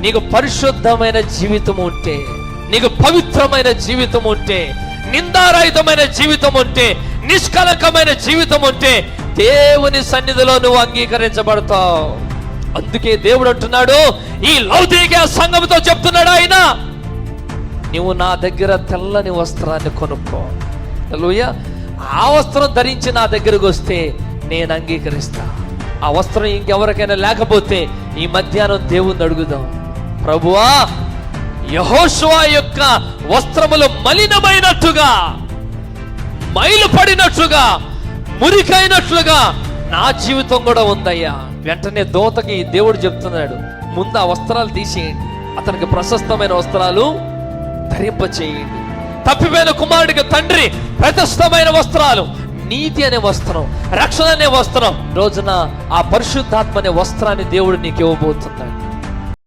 నీకు పరిశుద్ధమైన జీవితం ఉంటే, నీకు పవిత్రమైన జీవితం ఉంటే, నిందారహితమైన జీవితం ఉంటే, నిష్కలంకమైన జీవితం ఉంటే దేవుని సన్నిధిలో నువ్వు అంగీకరించబడతావు. అందుకే దేవుడు అంటున్నాడు, ఈ లౌకిక సంఘముతో చెప్తున్నాడు ఆయన, నువ్వు నా దగ్గర తెల్లని వస్త్రాన్ని కొనుక్కో. హల్లెలూయా. ఆ వస్త్రం ధరించి నా దగ్గరకు వస్తే నేను అంగీకరిస్తా. ఆ వస్త్రం ఇంకెవరికైనా లేకపోతే ఈ మధ్యాహ్నం దేవుణ్ణి అడుగుదాం, ప్రభువా యెహోషువ యొక్క వస్త్రములు మలినమైనట్టుగా, మైలు పడినట్లుగా, మురికైనట్లుగా నా జీవితం కూడా ఉందయ్యా. వెంటనే దూతకి దేవుడు చెప్తున్నాడు, ముందు ఆ వస్త్రాలు తీసేయండి, అతనికి ప్రశస్తమైన వస్త్రాలు ధరింపచేయండి. తప్పిపోయిన కుమారుడికి తండ్రి ప్రతిష్టమైన వస్త్రాలు, నీతి అనే వస్త్రం, రక్షణ అనే వస్త్రం, రోజున ఆ పరిశుద్ధాత్మ అనే వస్త్రాన్ని దేవుడు నీకు ఇవ్వబోతున్నాడు.